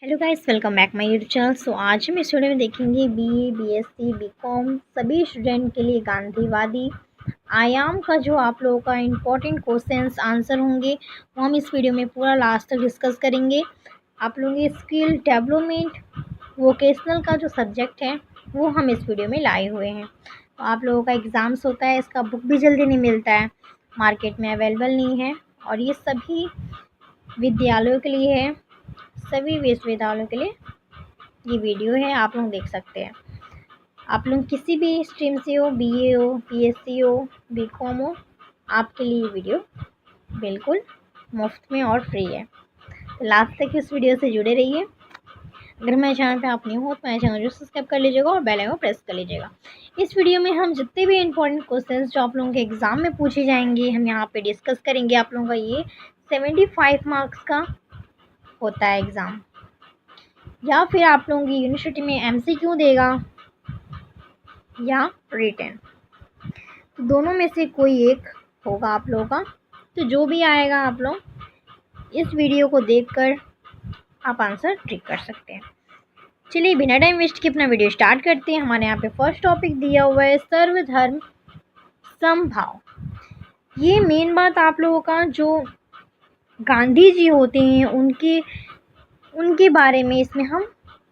Hello guys, welcome back my YouTube channel. So आज हम इस वीडियो में देखेंगे बीए, बीएससी, बीकॉम सभी स्टूडेंट के लिए गांधीवादी आयाम का जो आप लोगों का इम्पोर्टेंट क्वेश्चंस आंसर होंगे वो हम इस वीडियो में पूरा लास्ट तक डिस्कस करेंगे। आप लोगों के स्किल डेवलपमेंट वोकेशनल का जो सब्जेक्ट है वो हम इस वीडियो में लाए हुए हैं। तो आप लोगों का एग्ज़ाम्स होता है, इसका बुक भी जल्दी नहीं मिलता है, मार्केट में अवेलेबल नहीं है और ये सभी विद्यालयों के लिए है, सभी विश्वविद्यालयों के लिए ये वीडियो है, आप लोग देख सकते हैं। आप लोग किसी भी स्ट्रीम से हो, बीए हो, बीएससी हो, बीकॉम हो, आपके लिए ये वीडियो बिल्कुल मुफ्त में और फ्री है। तो लास्ट तक इस वीडियो से जुड़े रहिए। अगर मेरे चैनल पे आप न्यू हो तो मेरे चैनल को सब्सक्राइब कर लीजिएगा और बेल आइकन प्रेस कर लीजिएगा। इस वीडियो में हम जितने भी इंपॉर्टेंट क्वेश्चंस जो आप लोगों के एग्ज़ाम में पूछे जाएंगे हम यहाँ पे डिस्कस करेंगे। आप लोगों का ये 75 मार्क्स का होता है एग्ज़ाम, या फिर आप लोगों की यूनिवर्सिटी में एमसीक्यू देगा या रिटन, तो दोनों में से कोई एक होगा आप लोगों का। तो जो भी आएगा आप लोग इस वीडियो को देखकर आप आंसर ट्रिक कर सकते हैं। चलिए बिना टाइम वेस्ट के अपना वीडियो स्टार्ट करते हैं। हमारे यहाँ पे फर्स्ट टॉपिक दिया हुआ है सर्वधर्म समभाव। ये मेन बात आप लोगों का जो गांधी जी होते हैं उनके बारे में इसमें हम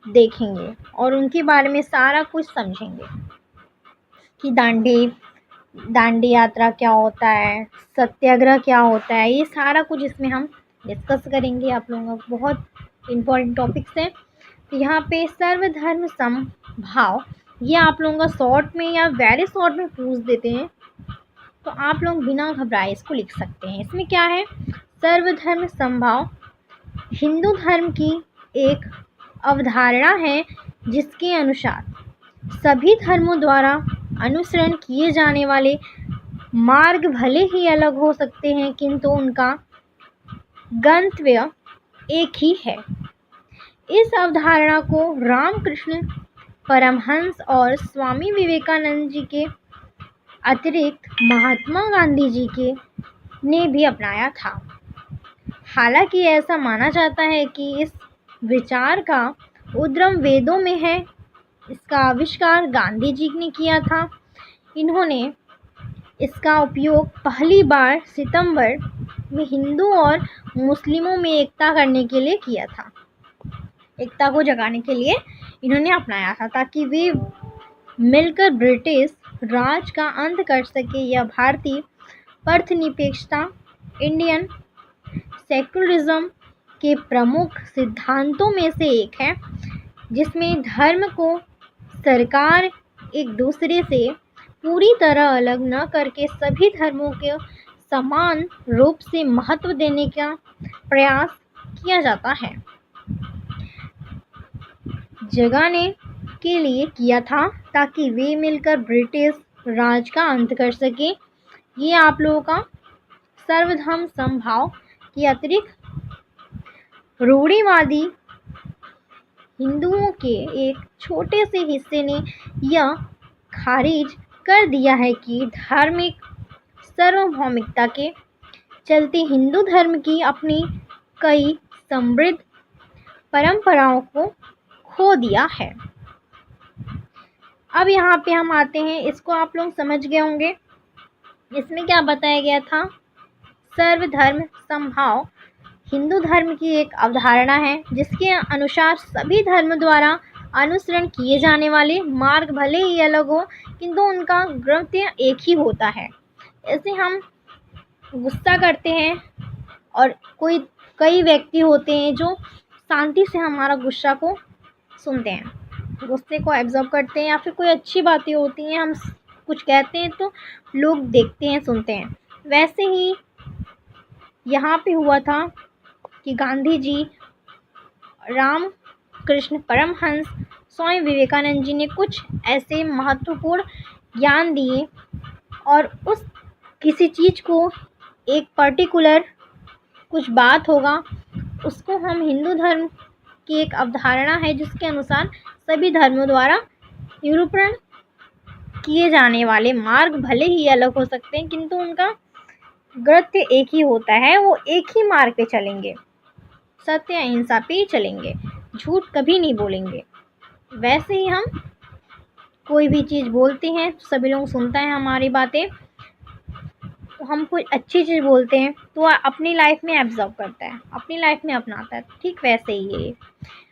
देखेंगे और उनके बारे में सारा कुछ समझेंगे कि दांडी यात्रा क्या होता है, सत्याग्रह क्या होता है, ये सारा कुछ इसमें हम डिस्कस करेंगे। आप लोगों का बहुत इम्पोर्टेंट टॉपिक्स है। तो यहाँ पे सर्वधर्म समभाव ये आप लोगों का शॉर्ट में या वेरी शॉर्ट में पूछ देते हैं, तो आप लोग बिना घबराए इसको लिख सकते हैं। इसमें क्या है, सर्वधर्म समभाव हिंदू धर्म की एक अवधारणा है जिसके अनुसार सभी धर्मों द्वारा अनुसरण किए जाने वाले मार्ग भले ही अलग हो सकते हैं किंतु उनका गंतव्य एक ही है। इस अवधारणा को रामकृष्ण परमहंस और स्वामी विवेकानंद जी के अतिरिक्त महात्मा गांधी जी के ने भी अपनाया था। हालांकि ऐसा माना जाता है कि इस विचार का उद्गम वेदों में है। इसका आविष्कार गांधी जी ने किया था। इन्होंने इसका उपयोग पहली बार सितंबर में हिंदू और मुस्लिमों में एकता करने के लिए किया था। एकता को जगाने के लिए इन्होंने अपनाया था ताकि वे मिलकर ब्रिटिश राज का अंत कर सके। यह भारतीय पथनिरपेक्षता इंडियन सेक्युलरिज्म के प्रमुख सिद्धांतों में से एक है, जिसमें धर्म को सरकार एक दूसरे से पूरी तरह अलग न करके सभी धर्मों के समान रूप से महत्व देने का प्रयास किया जाता है, जगाने के लिए किया था ताकि वे मिलकर ब्रिटिश राज का अंत कर सके। ये आप लोगों का सर्वधर्म समभाव के अतिरिक्त रूढ़िवादी हिंदुओं के एक छोटे से हिस्से ने यह खारिज कर दिया है कि धार्मिक सार्वभौमिकता के चलते हिंदू धर्म की अपनी कई समृद्ध परंपराओं को खो दिया है। अब यहाँ पे हम आते हैं, इसको आप लोग समझ गए होंगे। इसमें क्या बताया गया था, सर्वधर्म समभाव हिंदू धर्म की एक अवधारणा है जिसके अनुसार सभी धर्म द्वारा अनुसरण किए जाने वाले मार्ग भले ही अलग हो किंतु उनका गंतव्य एक ही होता है। ऐसे हम गुस्सा करते हैं और कई व्यक्ति होते हैं जो शांति से हमारा गुस्सा को सुनते हैं, गुस्से को एब्जॉर्ब करते हैं, या फिर कोई अच्छी बातें होती हैं हम कुछ कहते हैं तो लोग देखते हैं, सुनते हैं। वैसे ही यहाँ पे हुआ था कि गांधी जी, रामकृष्ण परमहंस, स्वामी विवेकानंद जी ने कुछ ऐसे महत्वपूर्ण ज्ञान दिए और उस किसी चीज़ को एक पर्टिकुलर कुछ बात होगा उसको हम हिंदू धर्म की एक अवधारणा है जिसके अनुसार सभी धर्मों द्वारा निरूपण किए जाने वाले मार्ग भले ही अलग हो सकते हैं किंतु उनका गंतव्य एक ही होता है, वो एक ही मार्ग पे चलेंगे, सत्य अहिंसा पे ही चलेंगे। झूठ कभी नहीं बोलेंगे। वैसे ही हम कोई भी चीज़ बोलते हैं तो सभी लोग सुनता है हमारी बातें, तो हम कोई अच्छी चीज़ बोलते हैं तो वह अपनी लाइफ में एब्जॉर्ब करता है, अपनी लाइफ में अपनाता है। ठीक वैसे ही है ये।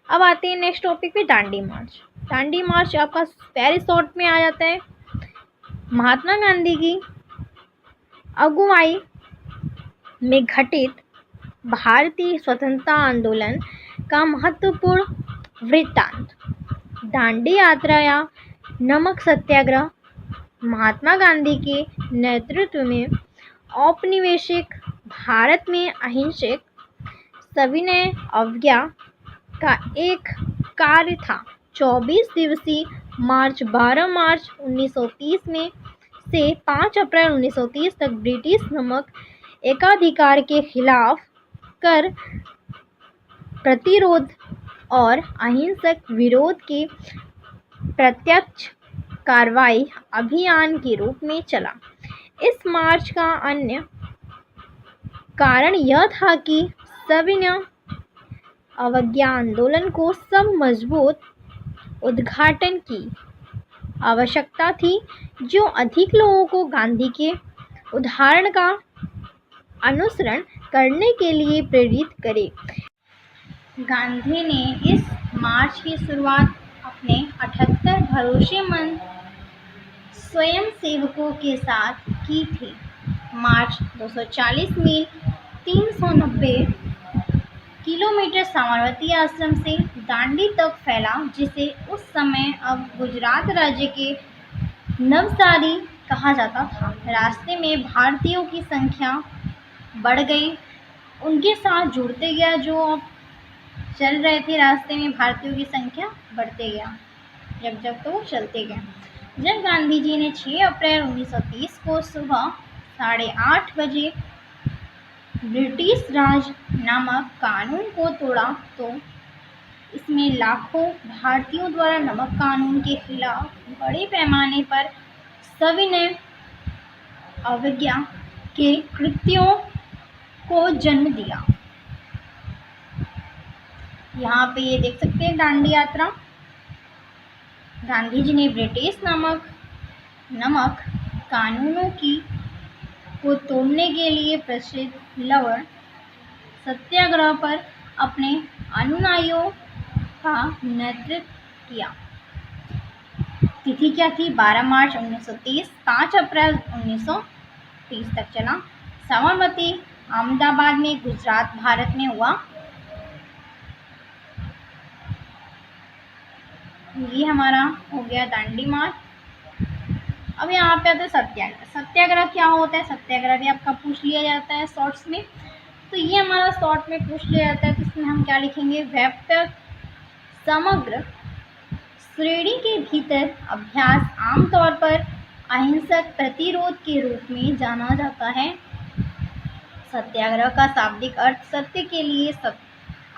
अब आते हैं नेक्स्ट टॉपिक पे, दांडी मार्च। दांडी मार्च आपका वेरी शॉर्ट में आ जाता है। महात्मा गांधी की अगुवाई में घटित भारतीय स्वतंत्रता आंदोलन का महत्वपूर्ण वृत्तांत। दांडी यात्रा या नमक सत्याग्रह महात्मा गांधी के नेतृत्व में औपनिवेशिक भारत में अहिंसक सविनय अवज्ञा का एक कार्य था। 24 दिवसीय मार्च 12 मार्च 1930 में से 5 अप्रैल 1930 तक ब्रिटिश नमक एकाधिकार के खिलाफ कर प्रतिरोध और अहिंसक विरोध के प्रत्यक्ष कार्रवाई अभियान के रूप में चला। इस मार्च का अन्य कारण यह था कि सविनय अवज्ञा आंदोलन को सब मजबूत उद्घाटन की आवश्यकता थी, जो अधिक लोगों को गांधी के उदाहरण का अनुसरण करने के लिए प्रेरित करे। गांधी ने इस मार्च की शुरुआत अपने 78 भरोसेमंद स्वयंसेवकों के साथ की थी। मार्च 240 मील 390 किलोमीटर साबरमती आश्रम से दांडी तक फैला, जिसे उस समय अब गुजरात राज्य के नवसारी कहा जाता था। रास्ते में भारतीयों की संख्या बढ़ गई, उनके साथ जुड़ते गया। जो अब चल रहे थे रास्ते में, भारतीयों की संख्या बढ़ते गया, जब तो चलते गए। जब गांधी जी ने 6 अप्रैल 1930 को सुबह 8:30 बजे ब्रिटिश राज नामक कानून को तोड़ा, तो इसमें लाखों भारतीयों द्वारा नमक कानून के खिलाफ बड़े पैमाने पर सविनय अवज्ञा के कृत्यों को जन्म दिया। यहाँ पे ये देख सकते हैं दांडी यात्रा। गांधी जी ने ब्रिटिश नमक कानूनों को तोड़ने के लिए प्रसिद्ध लवण सत्याग्रह पर अपने अनुयायियों का नेतृत्व किया। तिथि क्या थी? 12 मार्च 1930, 5 अप्रैल 1930 तक चला। साबरमती अहमदाबाद में, गुजरात, भारत में हुआ। ये हमारा हो गया दांडी मार्च। अब यहाँ पे आता है सत्याग्रह। सत्याग्रह क्या होता है? सत्याग्रह भी आपका पूछ लिया जाता है शॉर्ट्स में, तो ये हमारा शॉर्ट में पूछ लिया जाता है। तो इसमें हम क्या लिखेंगे? व्यापक समग्र श्रेणी के भीतर अभ्यास आमतौर पर अहिंसक प्रतिरोध के रूप में जाना जाता है। सत्याग्रह का शाब्दिक अर्थ सत्य के लिए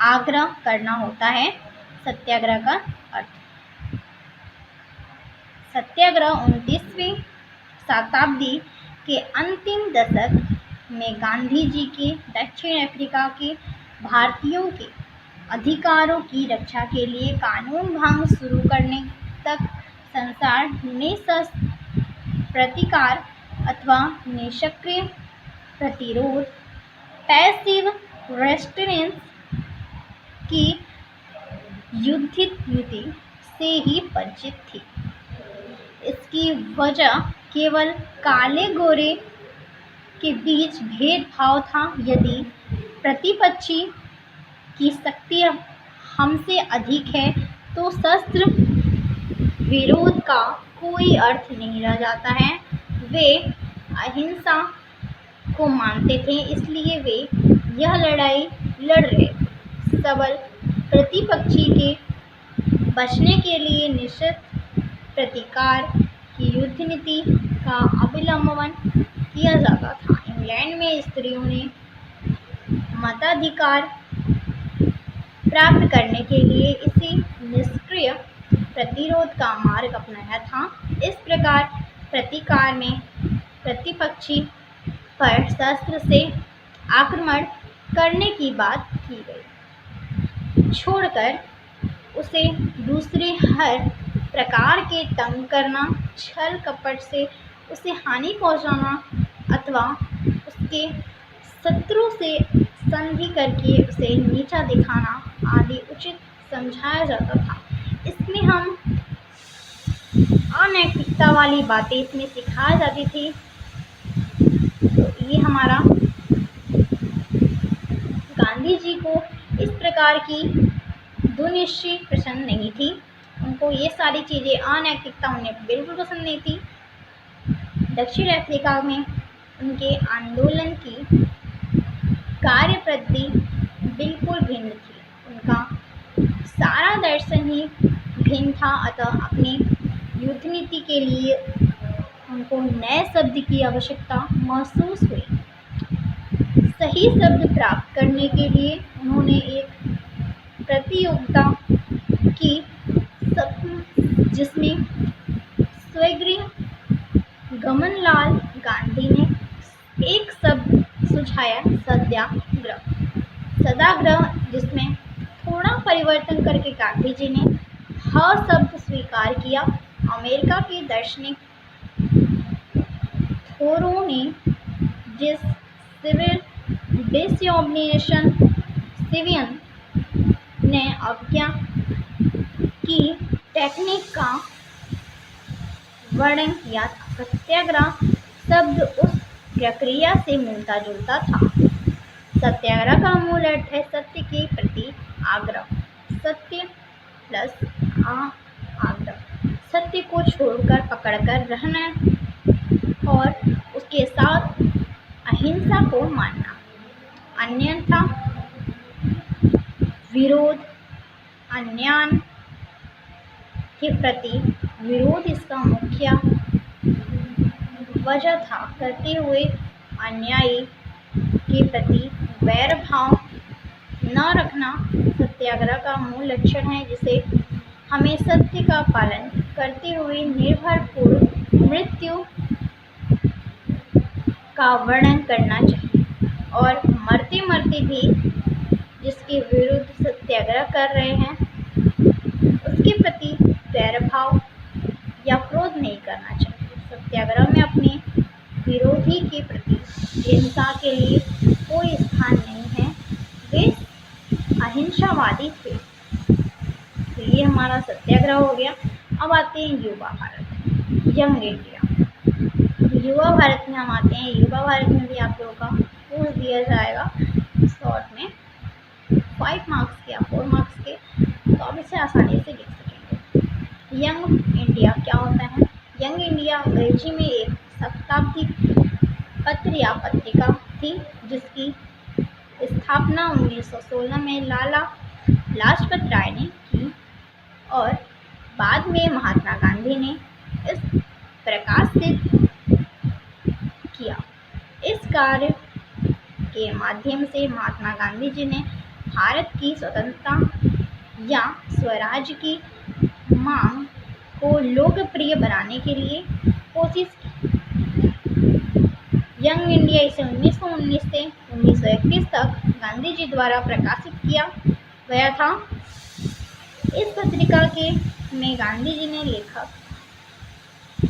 आग्रह करना होता है। सत्याग्रह का अर्थ सत्याग्रह 29वीं शताब्दी के अंतिम दशक में गांधी जी के दक्षिण अफ्रीका के भारतीयों के अधिकारों की रक्षा के लिए कानून भंग शुरू करने तक संसार निःशस्त्र प्रतिकार अथवा निष्क्रिय प्रतिरोध पैसिव रेस्ट्रेंस की युद्धित नीति से ही परिचित थी। इसकी वजह केवल काले गोरे के बीच भेदभाव था। यदि प्रतिपक्षी की शक्ति हमसे अधिक है तो शस्त्र विरोध का कोई अर्थ नहीं रह जाता है। वे अहिंसा को मानते थे, इसलिए वे यह लड़ाई लड़ रहे थे। सबल प्रतिपक्षी के बचने के लिए निश्चित प्रतिकार की युद्ध नीति का अवलंबन किया जाता था। इंग्लैंड में स्त्रियों ने मताधिकार प्राप्त करने के लिए इसी निष्क्रिय प्रतिरोध का मार्ग अपनाया था। इस प्रकार प्रतिकार में प्रतिपक्षी पर शस्त्र से आक्रमण करने की बात की गई, छोड़कर उसे दूसरे हर प्रकार के तंग करना, छल कपट से उसे हानि पहुंचाना अथवा उसके शत्रु से संधि करके उसे नीचा दिखाना आदि उचित समझाया जाता था। इसमें हम अनैतिकता वाली बातें इसमें सिखाई जाती थी। तो ये हमारा गांधी जी को इस प्रकार की दुनिश्चय पसंद नहीं थी। उनको ये सारी चीज़ें अनैतिकता उन्हें बिल्कुल पसंद नहीं थी। दक्षिण अफ्रीका में उनके आंदोलन की कार्य पद्धति बिल्कुल भिन्न थी। उनका सारा दर्शन ही भिन्न था। अतः अपनी युद्ध नीति के लिए उनको नए शब्द की आवश्यकता महसूस हुई। सही शब्द प्राप्त करने के लिए उन्होंने एक प्रतियोगिता की जिसमें स्वर्गीय गमनलाल गांधी ने एक शब्द सुझाया, सत्याग्रह, जिसमें थोड़ा परिवर्तन करके गांधी जी ने ह शब्द स्वीकार किया। अमेरिका के दार्शनिक थोरो ने जिस सिविल डिसऑर्गेनाइजेशन सिवियन ने अवज्ञा की टेक्निक का वर्णन किया था। सत्याग्रह शब्द उस प्रक्रिया से मिलता जुलता था। सत्याग्रह का मूल अर्थ है सत्य के प्रति आग्रह। सत्य प्लस आग्रह, सत्य को छोड़कर पकड़कर रहना और उसके साथ अहिंसा को मानना, अन्यथा विरोध, अन्याय के प्रति विरोध इसका मुख्य वजह था। करते हुए अन्यायी के प्रति वैर भाव न रखना सत्याग्रह का मूल लक्षण है, जिसे हमें सत्य का पालन करते हुए निर्भरपूर्वक मृत्यु का वर्णन करना चाहिए और मरते मरते भी जिसके विरुद्ध सत्याग्रह कर रहे हैं उसके प्रति वैरभाव या क्रोध नहीं करना चाहिए। सत्याग्रह में अपने विरोधी के प्रति हिंसा के लिए कोई स्थान नहीं है। वे अहिंसावादी थे। तो ये हमारा सत्याग्रह हो गया। अब आते हैं युवा भारत, यंग इंडिया। युवा भारत में हम आते हैं। युवा भारत में भी आप लोगों का पूछ दिया जाएगा शॉर्ट में 5 मार्क्स के या 4 मार्क्स के, तो आप इसे आसानी से लिख सकेंगे। यंग इंडिया क्या होता है? यंग इंडिया अंग्रेजी में एक साप्ताहिक पत्र या पत्रिका थी जिसकी स्थापना 1916 में लाला लाजपत राय ने की और बाद में महात्मा गांधी ने इस प्रकाशित किया। इस कार्य के माध्यम से महात्मा गांधी जी ने भारत की स्वतंत्रता या स्वराज की मांग को लोकप्रिय बनाने के लिए कोशिश की। यंग इंडिया इसे 1919 से 1931 तक गांधी जी द्वारा प्रकाशित किया गया था। इस पत्रिका के में गांधी जी ने लेखक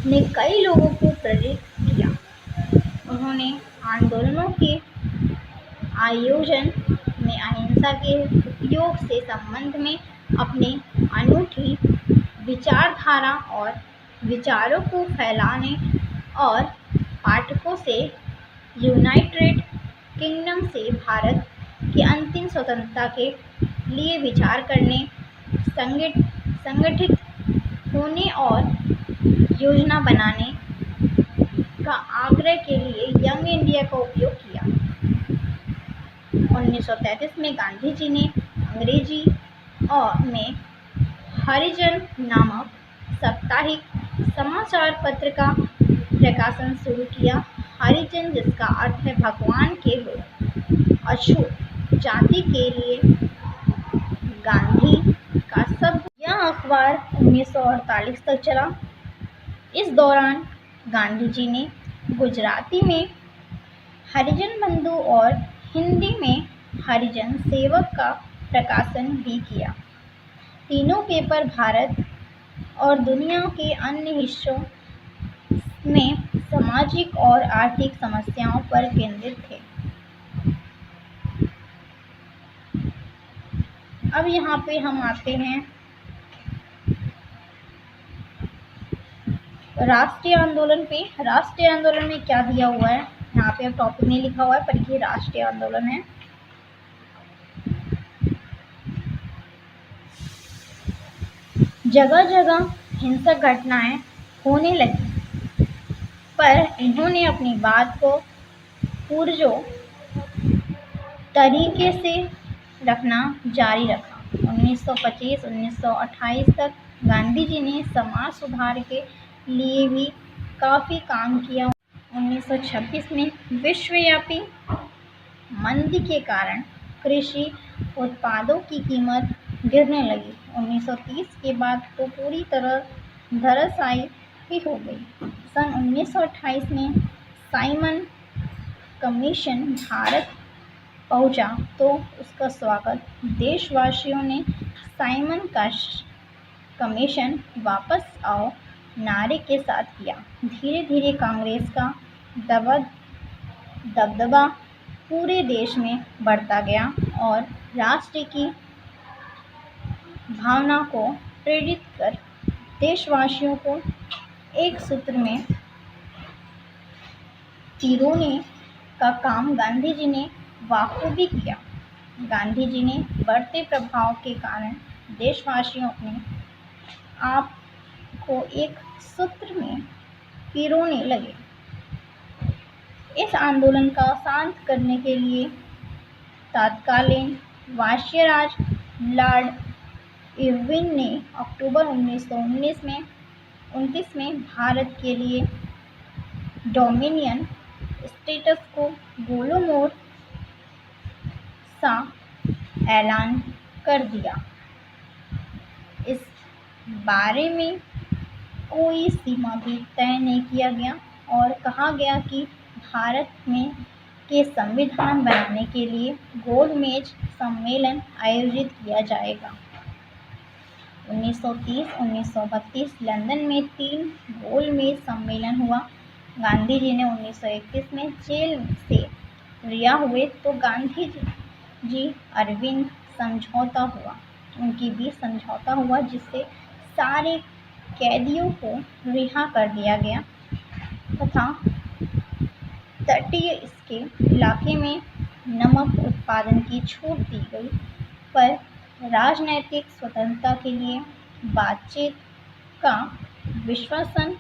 ने कई लोगों को प्रेरित किया। उन्होंने आंदोलनों के आयोजन में अहिंसा के उपयोग से संबंध में अपने अनूठी विचारधारा और विचारों को फैलाने और पाठकों से यूनाइटेड किंगडम से भारत की अंतिम स्वतंत्रता के लिए विचार करने, संगठित होने और योजना बनाने का आग्रह के लिए यंग इंडिया का उपयोग किया। 1933 में गांधी जी ने अंग्रेजी में हरिजन नामक साप्ताहिक समाचार पत्र का प्रकाशन शुरू किया। हरिजन जिसका अर्थ है भगवान के लोग, अछूत जाति के लिए गांधी का शब्द। यह अखबार 1948 तक चला। इस दौरान गांधी जी ने गुजराती में हरिजन बंधु और हिंदी में हरिजन सेवक का प्रकाशन भी किया। तीनों पेपर भारत और दुनिया के अन्य हिस्सों में सामाजिक और आर्थिक समस्याओं पर केंद्रित थे। अब यहाँ पे हम आते हैं राष्ट्रीय आंदोलन पे। राष्ट्रीय आंदोलन में क्या दिया हुआ है, यहाँ पे अब टॉपिक नहीं लिखा हुआ है, पर ये राष्ट्रीय आंदोलन है। जगह जगह हिंसक घटनाएं होने लगी, पर इन्होंने अपनी बात को पुरजोर तरीके से रखना जारी रखा। 1925-1928 तक गांधी जी ने समाज सुधार के लिए भी काफ़ी काम किया। 1926 में विश्वव्यापी मंदी के कारण कृषि उत्पादों की कीमत गिरने लगी। 1930 के बाद तो पूरी तरह धराशायी ही हो गई। सन 1928 में साइमन कमीशन भारत पहुंचा तो उसका स्वागत देशवासियों ने साइमन कमीशन वापस आओ नारे के साथ किया। धीरे धीरे कांग्रेस का दबदबा पूरे देश में बढ़ता गया और राष्ट्र की भावना को प्रेरित कर देशवासियों को एक सूत्र में पिरोने का काम गांधी जी ने बखूबी किया। गांधी जी ने बढ़ते प्रभाव के कारण देशवासियों अपने आप को एक सूत्र में पिरोने लगे। इस आंदोलन का शांत करने के लिए तत्कालीन वायसराय लॉर्ड इरविन ने अक्टूबर 1929 में भारत के लिए डोमिनियन स्टेटस को गोलोमोर सा ऐलान कर दिया। इस बारे में कोई सीमा भी तय नहीं किया गया और कहा गया कि भारत में के संविधान बनाने के लिए गोलमेज सम्मेलन आयोजित किया जाएगा। 1930-1932 लंदन में 3 गोलमेज सम्मेलन हुआ। गांधी जी ने 1931 में जेल से रिहा हुए तो गांधी जी अरविंद समझौता हुआ, उनके बीच समझौता हुआ जिससे सारे कैदियों को रिहा कर दिया गया तथा तटीय इसके इलाके में नमक उत्पादन की छूट दी गई, पर राजनैतिक स्वतंत्रता के लिए बातचीत का विश्वासन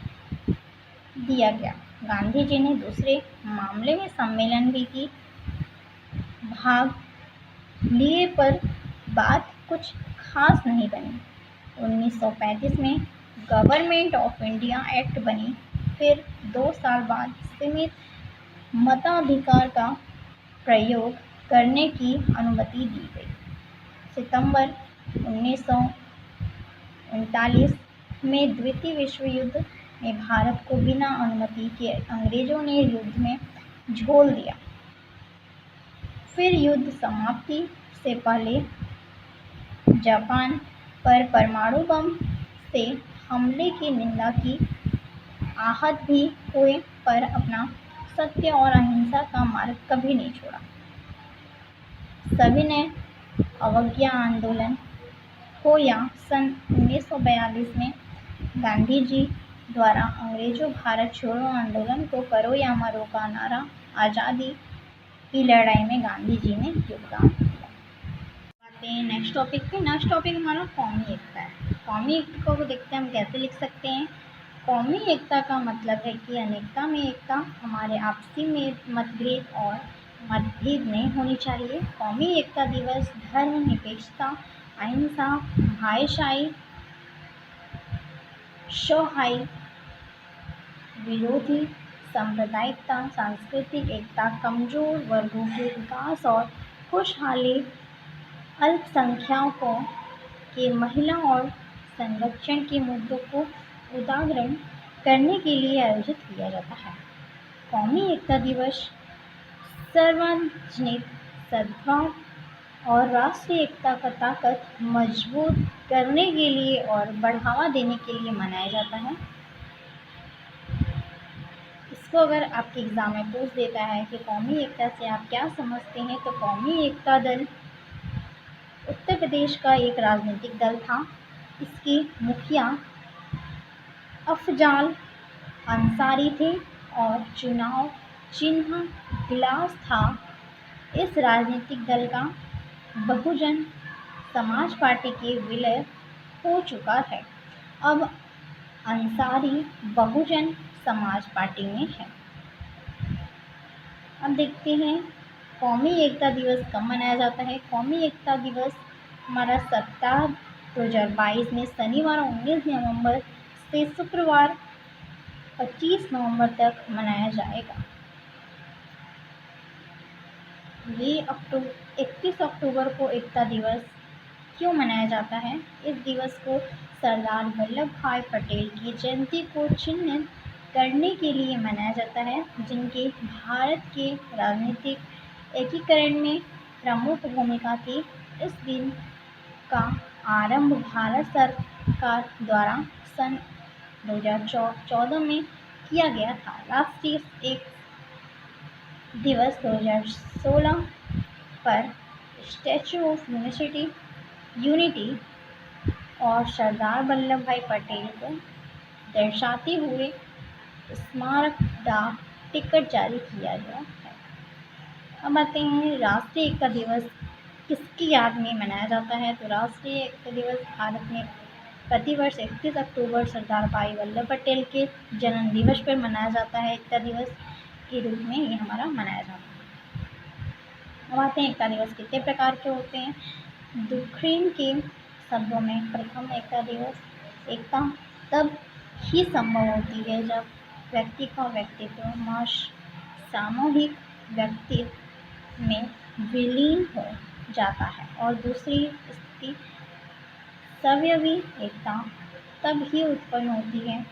दिया गया। गांधी जी ने दूसरे मामले में सम्मेलन भी की भाग लिए पर बात कुछ खास नहीं बनी। 1935 में गवर्नमेंट ऑफ इंडिया एक्ट बनी, फिर 2 साल बाद सीमित मताधिकार का प्रयोग करने की अनुमति दी गई। सितंबर 1939 में द्वितीय विश्व युद्ध में भारत को बिना अनुमति के अंग्रेजों ने युद्ध में झोल दिया। फिर युद्ध समाप्ति से पहले जापान पर परमाणु बम से हमले की निंदा की, आहत भी हुए पर अपना सत्य और अहिंसा का मार्ग कभी नहीं छोड़ा। सभी ने अवज्ञा आंदोलन हो या सन 1942 में गांधी जी द्वारा अंग्रेजों भारत छोड़ो आंदोलन को करो या मरो का नारा आज़ादी की लड़ाई में गांधी जी ने योगदान दिया। आते हैं नेक्स्ट टॉपिक पे। नेक्स्ट टॉपिक हमारा कौमी एकता है। कौमी एकता को देखते हैं हम कैसे लिख सकते हैं। कौमी एकता का मतलब है कि अनेकता में एकता, हमारे आपसी में मतभेद और मतभेद नहीं होनी चाहिए। कौमी एकता दिवस धर्मनिरपेक्षता, अहिंसा, भाईचारे, सौहार्द विरोधी सांप्रदायिकता, सांस्कृतिक एकता, कमजोर वर्गों के विकास और खुशहाली, अल्पसंख्यकों के महिला और संरक्षण के मुद्दों को उजागर करने के लिए आयोजित किया जाता है। कौमी एकता दिवस सार्वजनिक सद्भाव और राष्ट्रीय एकता का ताकत मजबूत करने के लिए और बढ़ावा देने के लिए मनाया जाता है। इसको अगर आपके एग्ज़ाम में पूछ देता है कि कौमी एकता से आप क्या समझते हैं, तो कौमी एकता दल उत्तर प्रदेश का एक राजनीतिक दल था। इसके मुखिया अफजाल अंसारी थे और चुनाव चिन्ह गिलास था। इस राजनीतिक दल का बहुजन समाज पार्टी के विलय हो चुका है। अब अंसारी बहुजन समाज पार्टी में है। अब देखते हैं कौमी एकता दिवस कब मनाया जाता है। कौमी एकता दिवस हमारा सप्ताह 2022 में शनिवार 19 नवंबर से शुक्रवार 25 नवंबर तक मनाया जाएगा। ये 31 अक्टूबर को एकता दिवस क्यों मनाया जाता है? इस दिवस को सरदार वल्लभ भाई पटेल की जयंती को चिन्हित करने के लिए मनाया जाता है, जिनके भारत के राजनीतिक एकीकरण में प्रमुख भूमिका थी। इस दिन का आरंभ भारत सरकार द्वारा सन 2014 में किया गया था। राष्ट्रीय एक दिवस 2016 पर स्टैचू ऑफ यूनिटी और सरदार वल्लभ भाई पटेल को दर्शाते हुए स्मारक डाक टिकट जारी किया गया है। अब आते हैं राष्ट्रीय एकता दिवस किसकी याद में मनाया जाता है। तो राष्ट्रीय एकता दिवस भारत में प्रतिवर्ष 31 अक्टूबर सरदार भाई वल्लभ पटेल के जन्म दिवस पर मनाया जाता है। एकता दिवस के रूप में ये हमारा मनाया जाता है। अब आते हैं एकता दिवस कितने प्रकार के होते हैं। दुखरीन के शब्दों में प्रथम एकता दिवस, एकता तब ही संभव होती है जब व्यक्ति का व्यक्तित्व सामूहिक व्यक्तित्व में विलीन हो जाता है। और दूसरी स्थिति सवयवी एकता तब ही उत्पन्न होती है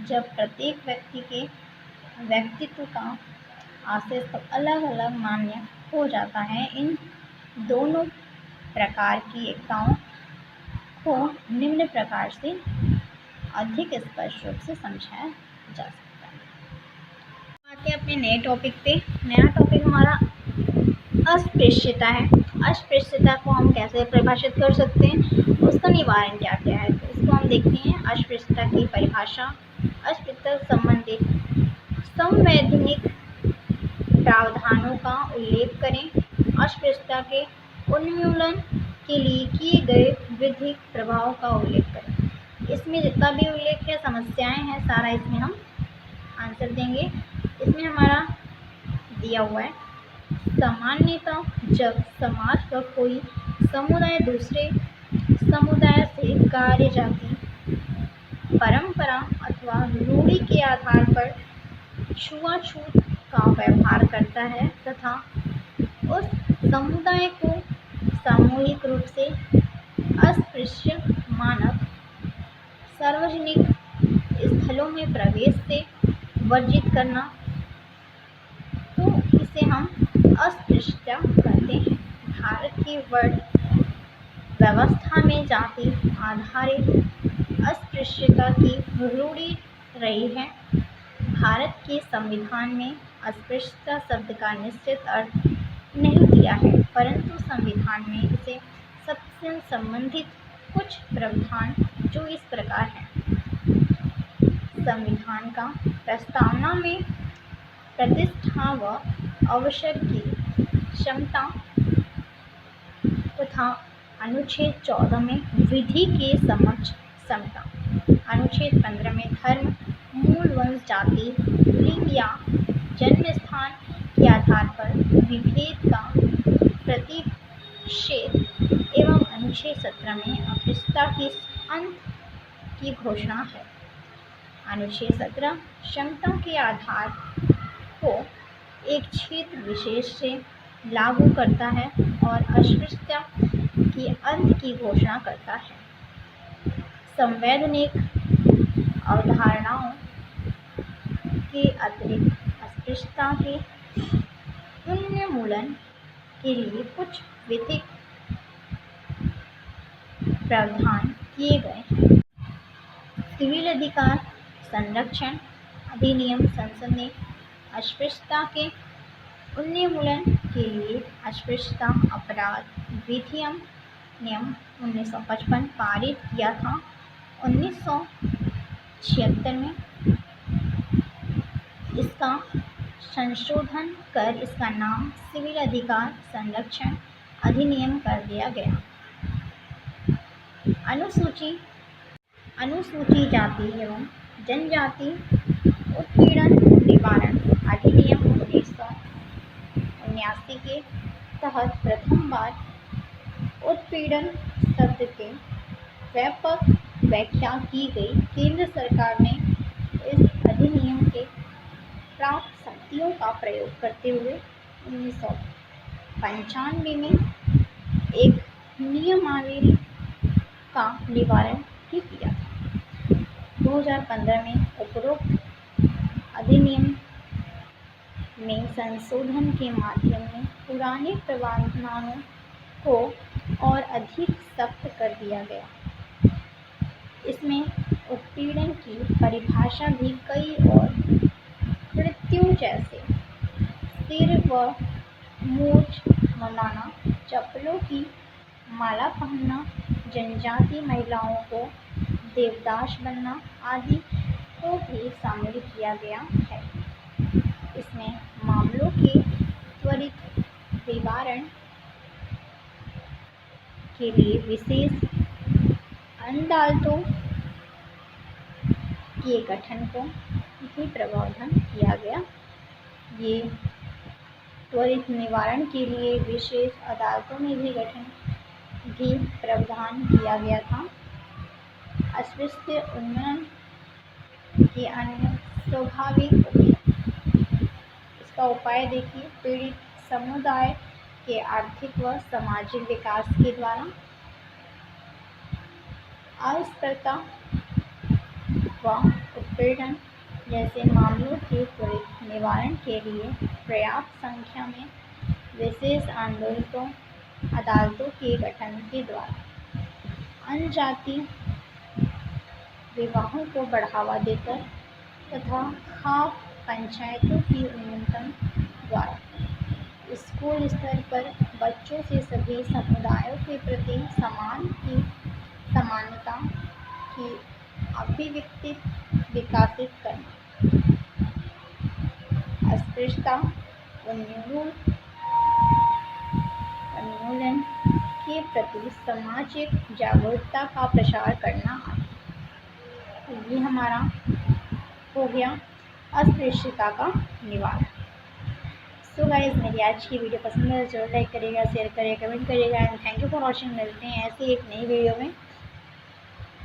जब प्रत्येक व्यक्ति के व्यक्तित्व का अस्तित्व अलग अलग मान्य हो जाता है। इन दोनों प्रकार की एकताओं को निम्न प्रकार से अधिक स्पष्ट रूप से समझाया जा सकता है। आते हैं अपने नए टॉपिक पे। नया टॉपिक हमारा अस्पृश्यता है। अस्पृश्यता को हम कैसे परिभाषित कर सकते हैं, उसका निवारण क्या क्या है, तो इसको हम देखते हैं। अस्पृश्यता की परिभाषा। अस्पृश्यता संबंधित संवैधानिक प्रावधानों का उल्लेख करें। अस्पृश्यता के उन्मूलन के लिए किए गए विधिक प्रभाव का उल्लेख करें। इसमें जितना भी उल्लेख है, समस्याएं हैं, सारा इसमें हम आंसर देंगे। इसमें हमारा दिया हुआ है सामान्यतः जब समाज का कोई समुदाय दूसरे समुदाय से कार्य जाति परंपरा अथवा रूढ़ि के आधार पर छुआछूत का व्यवहार करता है तथा उस समुदाय को सामूहिक रूप से अस्पृश्य मानक सार्वजनिक स्थलों में प्रवेश से वर्जित करना, तो इसे हम अस्पृश्यता कहते हैं। भारत की वर्ण व्यवस्था में जाति आधारित अस्पृश्यता की रूढ़ि रही है। भारत के संविधान में अस्पृश्यता शब्द का निश्चित अर्थ नहीं दिया है, परंतु संविधान में इसे सबसे संबंधित कुछ प्रावधान जो इस प्रकार हैं। संविधान का प्रस्तावना में प्रतिष्ठा व अवसर की क्षमता तथा अनुच्छेद 14 में विधि के समक्ष समता, अनुच्छेद 15 में धर्म, मूल वंश, जाति, लिंग या जन्म स्थान के आधार पर विभेद का प्रतिषेध एवं अनुच्छेद 17 में अस्पृश्यता के अंत की घोषणा है। अनुच्छेद 17 क्षमता के आधार को एक क्षेत्र विशेष से लागू करता है और अस्पृश्यता के अंत की घोषणा करता है। संवैधानिक अवधारणाओं के अतिरिक्त अस्पृश्यता के उन्मूलन के लिए कुछ विधिक प्रावधान किए गए। सिविल अधिकार संरक्षण अधिनियम संसद ने अस्पृश्यता के उन्मूलन के लिए अस्पृश्यता अपराध विधिनियम 1955 पारित किया था। 1976 में इसका संशोधन कर इसका नाम सिविल अधिकार संरक्षण अधिनियम कर दिया गया। अनुसूचित जाति एवं जनजाति उत्पीड़न निवारण अधिनियम 1979 के तहत प्रथम बार उत्पीड़न शब्द के व्यापक व्याख्या की गई। केंद्र सरकार ने इस अधिनियम के प्राप्त शक्तियों का प्रयोग करते हुए 1995 में एक नियमावली का निवारण भी किया था। 2015 में उपरोक्त अधिनियम में संशोधन के माध्यम में पुराने प्रावधानों को और अधिक सख्त कर दिया गया। इसमें उत्पीड़न की परिभाषा भी कई और कृत्यों जैसे सिर व मूंछ मुंडाना, चप्पलों की माला पहनना, जनजाति महिलाओं को देवदास बनना आदि को भी शामिल किया गया है। इसमें मामलों के त्वरित निवारण के लिए विशेष अदालतों के गठन को भी प्रावधान किया गया। ये त्वरित निवारण के लिए विशेष अदालतों में भी गठन भी प्रावधान किया गया था। अस्पृश्य उन्मूलन के अन्य स्वाभाविक उपाय। इसका उपाय देखिए, पीड़ित समुदाय के आर्थिक व सामाजिक विकास के द्वारा अस्पृश्यता व उत्पीड़न जैसे मामलों के त्वरित निवारण के लिए पर्याप्त संख्या में विशेष अदालतों के गठन के द्वारा अनजाति विवाहों को बढ़ावा देकर तथा खाप पंचायतों की उन्नयन द्वारा स्कूल स्तर पर बच्चों से सभी समुदायों के प्रति समानता की अभिव्यक्ति विकसित करना। अस्पृश्यता उन्मूलन के प्रति सामाजिक जागरूकता का प्रसार करना आदि। ये हमारा हो गया अस्पृश्यता का निवारण। सो गाइस, मेरी आज की वीडियो पसंद है तो जरूर लाइक करिएगा, शेयर करिएगा, कमेंट करिएगा and thank you for watching. मिलते हैं ऐसे एक नई वीडियो में।